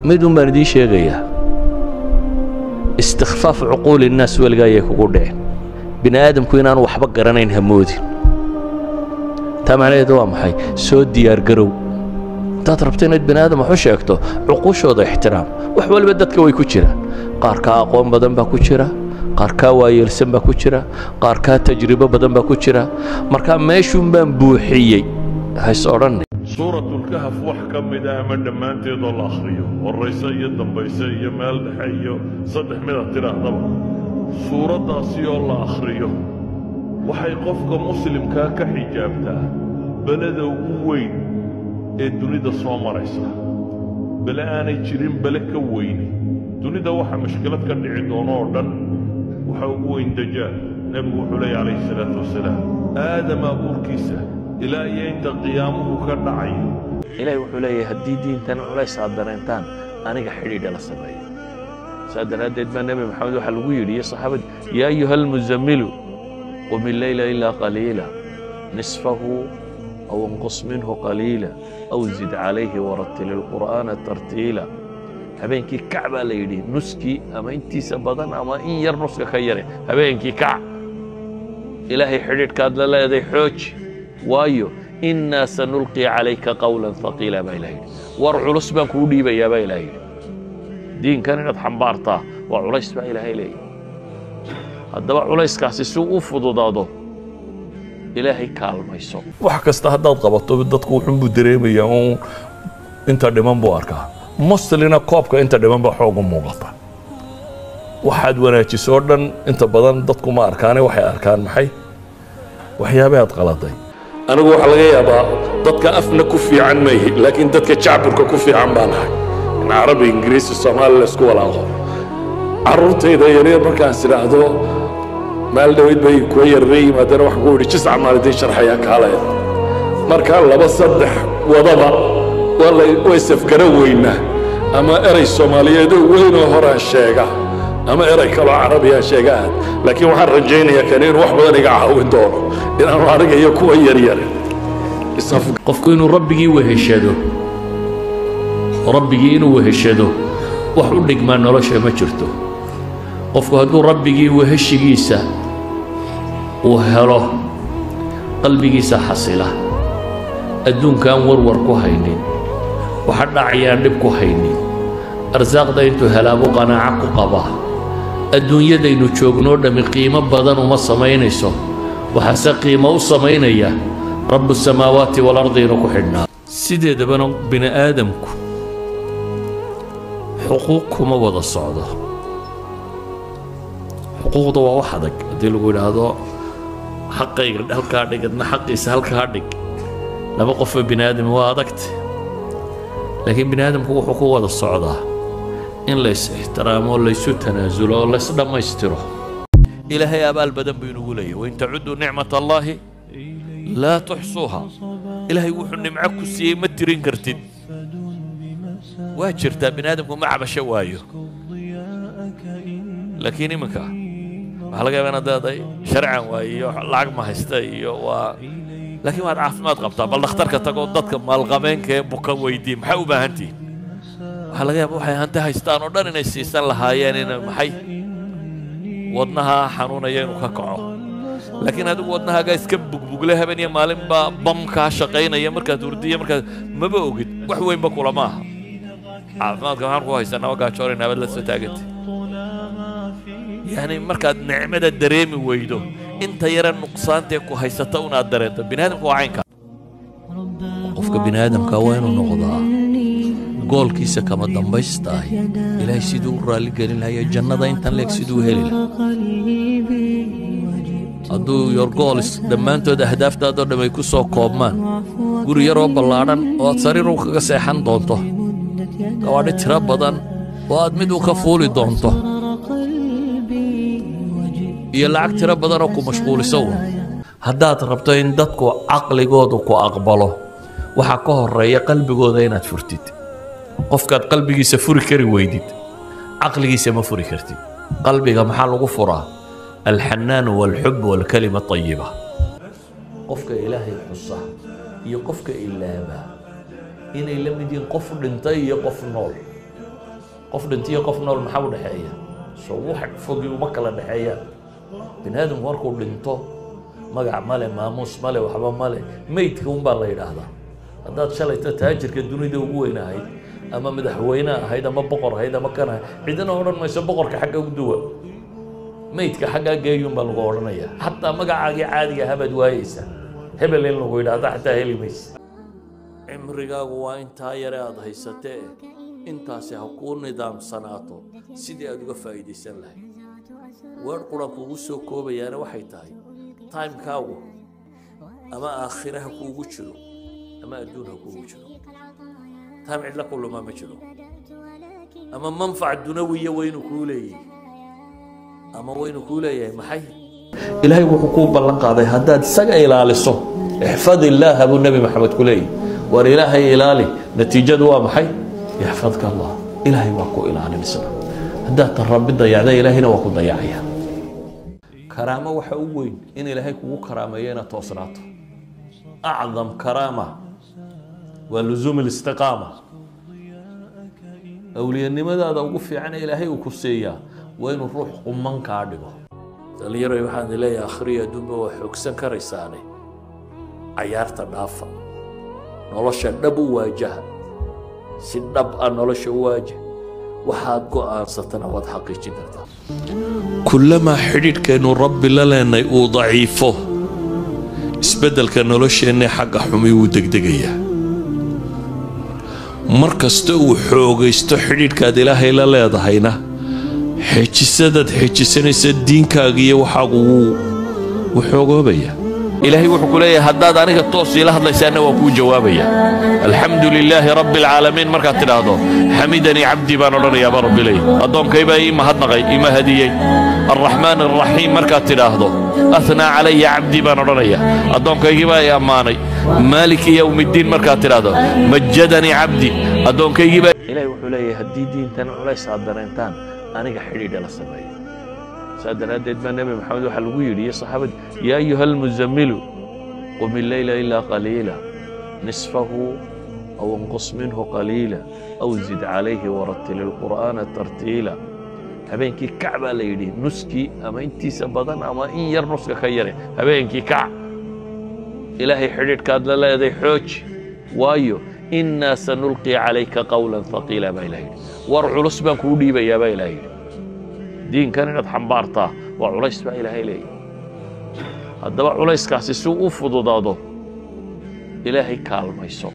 ميدون بردي شيء استخفاف عقول الناس والجاية كقولين بني آدم كوينان وحبق قرنين همودي تمام دوام حي سود ديار قرو تضربتين بني آدم وحشيكتو عقوش وضع احترام وحول بدتك ويكوشرا قاركا أقوم بدن باكوشرا قاركا وايلسن باكوشرا قاركا تجربة بدن باكوشرا مركا ماشون بوحيي هاي صورني سورة الكهف وحكم دائما لما انت يضل اخريه والرئيسية الدنبيسية مال حيه صدح من ترى طبعا سورة داسية الله اخريه وحي قفك مسلم كاك حجابته بلد وين الدنيا دا صومريسا بلا انا يجرين بلك وين الدنيا وحا مشكلتك اللي عندنا دن وحا وين دجال نبي عليه الصلاة والسلام آدم أبوكيسه إلى أنت قيامه كالنعي إلهي وحولي هدي دين تن علي صادرينتان أنا حديد على السماء صادر هديت من النبي محمد وحلويري يا صحابة يا أيها المزمل قم الليل إلا قليلا نصفه أو انقص منه قليلا أو زد عليه ورتل القرآن ترتيلا هبينكي كعبة ليدي نسكي أما أنتي سبضان أما إن ير نسك خيري هبينكي كعب إلهي حديد كاد لا يدي حوج وايو إنا سنلقي عليك قولا ثقيلا بايلاي ورعلس بان كودي بيا بايلاي دين كان حنبارتا وعليس بايلاي لي هذا عليس كاسي سوء فضودادو إلهي كالميسو wax kasta hadaad qabato dadku wuxuu u dareemayaa inta dhiman buu arkaa muslina koobka inta dhiman ba xoog u muuqata waxaad wanaajiso dhan inta badan dadku ma arkaan waxay arkaan maxay waxyaabaad qaladay anigu waxa laga yaabaa dadka afna ku fiican ma yihiin laakiin dadka shacabka ku fiican baan ahay in Carabi Ingiriisi Soomaali la isku walaaqo carruurtayda yaryar markaan siraahdo maal dhaweyd bay ku yarray maadana wax ku yiri jisca maalintii sharxaya kaalay marka laba saddex wadaba walay way safgara weyna ama eray Soomaaliyeed weyn oo hore sheega ama eray kale Carabiya sheegaan laakiin waxaan rajaynayaa kaneen wax badan iga caawin doono inaan aragayo kuwa yaryar qofku inuu rabbigii weheshado wax u dhigma nolosha ma jirto qofku hadduu rabbigii weheshigiisa uu helo qalbigiisa xasila adduunkaan warwar ku haynin waxa dhacayaan dhib ku haynin arsaaqda intuu helaabo qanaaco ku qaba adduunyadaynu joogno dhami qiimo badan uma samaynayso waxaase qiimo u samaynaya rabbu samaawaati walardi inuu ku xidhnaa sideedabana bini aadamku xuquuq kuma wada socdo xuquuqda waa wax adag haddii lagu yidhaahdo xaqayga halkaa dhig adna xaqiisa halkaa dhig laba qofoo bini aadam waa adagta laakiin bini aadamku wuxuu ku wada socdaa in la is ixtiraamo la isu tanaasulo oo la is dhammaystiro إلهي أبال بدن بينقولي وإن تعدوا نعمة الله لا تحصوها إلهي وحن معك سي مترين كرتين واجرتا بنادمكم مع بشوايو لكن مكا حلقة بنا دادي شرعا وايو لعق ما هستايو لكن ما تعرف ما تقبطها بل اختارك تقول ضدك مال غبين كي بكا ويديم حوبا هنتي حلقة ابو حي هنتا هستان ودان يسيسان لهايين محي wadnaha xanuunaya inuu ka kaco laakiin adigu wadnahaaga iska bugbugla habeenaya maalin ba bam ka shaqeynaya markaad urdiya markaad maba ogid wax weyn ba kula maaha caafimaadka waxaan ku haysanaa gaajoor in abad la soo taagantay yani markaad nicmada dareemi weydo inta yara nuqsaanta ku haysata una dareento binaadamku waa caynka qofka binaadamka waa inuu noqdaa goolkiisa kama dambaystaay ilaahay siduu raali gelin lahayo jannada intan leeg siduu heli lahaa hadduu your goals dhammaantood ahdaaftaadoo dham ay ku soo koobmaan guri yaroo ballaadhan oo aad sariir u kaga seexan doonto gawaadhi tiro badan oo aad mid u ka fuuli doonto iyo lacag tiro badan oo ku mashquuliso haddaad rabto in dadku caqligoodu ku aqbalo waxaa ka horreeya qalbigooda inaad furtid qofkaad qalbigiisa furi kari weydid caqligiisa ma furi kartid qalbiga maxaa lagu furaa alxannaan walxub walkalima tayiba qofka ilaahay xusa iyo qofka ilaaba inay la mid yihiin qof dhintay iyo qof nool qof dhintiyo qof nool maxaa u dhaxeeya soo wax fogi uma kala dhaxeeyaan binaadamku markuu dhinto magac male maamuus male waxba male meydka unbaa la yidhaahdaa haddaad shalayta taajirka dunida ugu weyn ahayd ama madaxweyne ahayd ama boqor ahayd ama kan ahayd cidina odhan mayso boqorka xagga u duwa meydka xaggaa geeyun baa lagu odhanayaa xataa magacaagii caadiga habaad waayeysa hebel in lagu yidhaahda xataa heli maysa cimrigaagu waa intaa yare aad haysatee intaasi ha kuu nidaamsanaato sidii aad uga faa'iidaysan lahayd weer quraan kuugu soo koobayaana waxay tahay timekaagu ama aakhira ha kuugu jiro ama adduun ha kuugu jiro time cidla kuluma ma jiro ama manfac dunawiya waynu kuu leeyahay ama waynu kuu leeyahay maxay ilaahay wuxuu kuu ballan qaaday haddaad isaga ilaaliso ixfad illaaha buu nebi maxamed ku leeyahay war ilaahay ilaali natiijadu waa maxay yaxfadka allah ilaahay waa ku ilaalinaysaa haddaad tan rabbi dayacda ilaahayna waa ku dayacaya karaamo waxa u weyn in ilaahay kugu karaameeyo inaad toosnaato acdam karaama waa luzuum alistiqaama awliyanimadaada ugu fiican ilaahay uu ku siiyaa waa inuu ruux quman kaa dhigo dhalinyaro waxaan leeyahay akhriya adduunba waa xoogsan karaysaane cayaarta dhaafa nolosha dhab u waajaha si dhab ah nolosha u waajah waxaad go'aansatana waad xaqiijin kartaa kullamaa xidhiidhkeennu rabbi la leenay uu daciifo isbeddelka nolosheenna xagga xumi wuu degdegayaa mar kasta uu xoogaysto xidhiidhkaad ilaahay la leedahayna xejisadaad xejisanaysa diinkaaga iyo waxaagu wuu xoogoobayaa إلهي وحكولي هداد أنا توصي له الله سأنا وكو جوابيا الحمد لله رب العالمين مركات تلاهدو حمدني عبدي بانورنا يا رب لي أدوم كيبا إما هدنغي إما هديي الرحمن الرحيم مركات تلاهدو أثنى علي عبدي بانورنا يا أدوم كيبا يا أماني مالك يوم الدين مركات تلاهدو مجدني عبدي أدوم كيبا إلهي وحكولي هدي دين تنع وليس عدرينتان أنا حريد للسماء سادنا ديد ما النبي محمد وحلويري يا صحابة يا أيها المزمل قم الليل إلا قليلا نصفه أو انقص منه قليلا أو زد عليه ورتل القرآن ترتيلا هبينكي كعبة ليلي نسكي أما انتي سبضان أما إن ير نسك خيري هبينكي كعب إلهي حريد كاد لا يدي حوج وايو إنا سنلقي عليك قولا ثقيلا با إلهي ورعو لسبا كودي بيا با إلهي دين كان إنad xambaartaa waa culays baa ilaahay leeyahay haddaba culayskaasi si uu u fududaado ilaahay kaalmayso